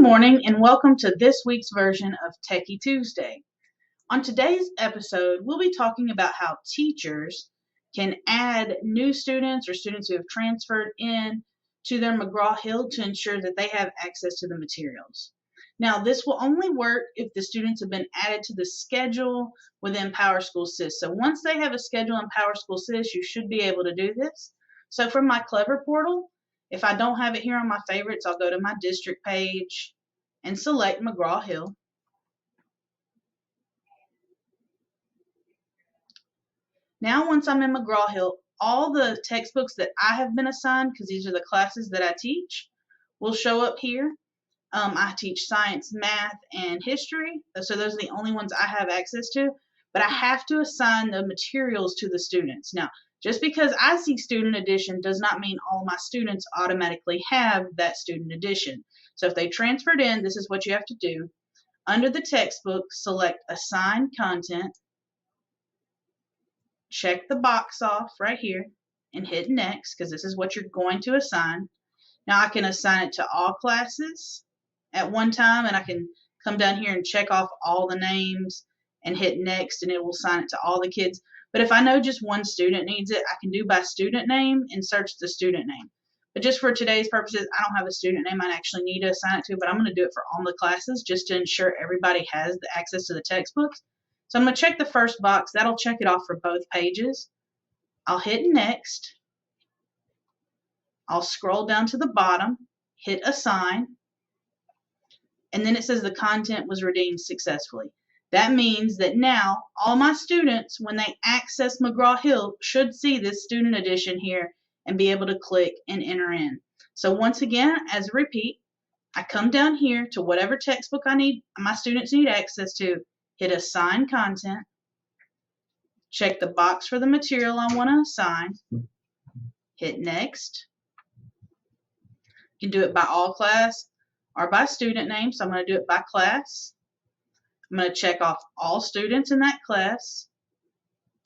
morning and welcome to this week's version of Techy Tuesday. On today's episode, we'll be talking about how teachers can add new students or students who have transferred in to their McGraw-Hill to ensure that they have access to the materials. Now, this will only work if the students have been added to the schedule within PowerSchool SIS. So once they have a schedule in PowerSchool SIS, you should be able to do this. So from my Clever portal, if I don't have it here on my favorites, I'll go to my district page and select McGraw-Hill. Now once I'm in McGraw-Hill, all the textbooks that I have been assigned, because these are the classes that I teach, will show up here. I teach science, math, and history, so those are the only ones I have access to, but I have to assign the materials to the students. Now, just because I see student edition does not mean all my students automatically have that student edition. So if they transferred in, this is what you have to do. Under the textbook, select Assign Content, check the box off right here, and hit Next, because this is what you're going to assign. Now I can assign it to all classes at one time, and I can come down here and check off all the names and hit Next, and it will assign it to all the kids. But if I know just one student needs it, I can do by student name and search the student name. But just for today's purposes, I don't have a student name I actually need to assign it to, but I'm going to do it for all the classes just to ensure everybody has the access to the textbooks. So I'm going to check the first box. That'll check it off for both pages. I'll hit Next. I'll scroll down to the bottom, hit Assign, and then it says the content was redeemed successfully. That means that now all my students, when they access McGraw-Hill, should see this student edition here and be able to click and enter in. So once again, as a repeat, I come down here to whatever textbook my students need access to, hit Assign Content, check the box for the material I want to assign, hit Next. You can do it by all class or by student name, so I'm going to do it by class. I'm going to check off all students in that class,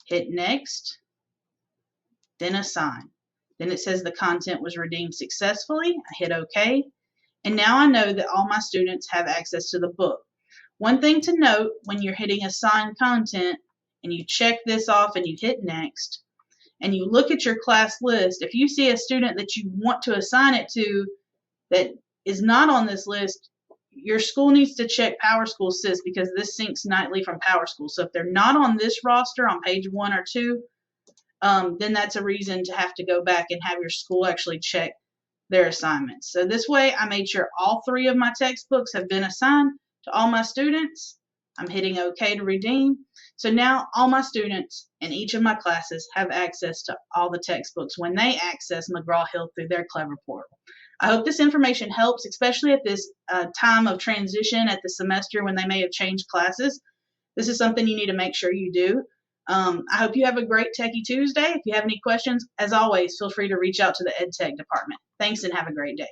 hit Next, then Assign. Then it says the content was redeemed successfully. I hit OK, and now I know that all my students have access to the book. One thing to note when you're hitting Assign Content and you check this off and you hit Next, and you look at your class list, if you see a student that you want to assign it to that is not on this list, your school needs to check PowerSchool SIS because this syncs nightly from PowerSchool. So if they're not on this roster on page 1 or 2, then that's a reason to have to go back and have your school actually check their assignments. So this way I made sure all 3 of my textbooks have been assigned to all my students. I'm hitting OK to redeem. So now all my students in each of my classes have access to all the textbooks when they access McGraw-Hill through their Clever portal. I hope this information helps, especially at this time of transition at the semester when they may have changed classes. This is something you need to make sure you do. I hope you have a great Techy Tuesday. If you have any questions, as always, feel free to reach out to the EdTech department. Thanks and have a great day.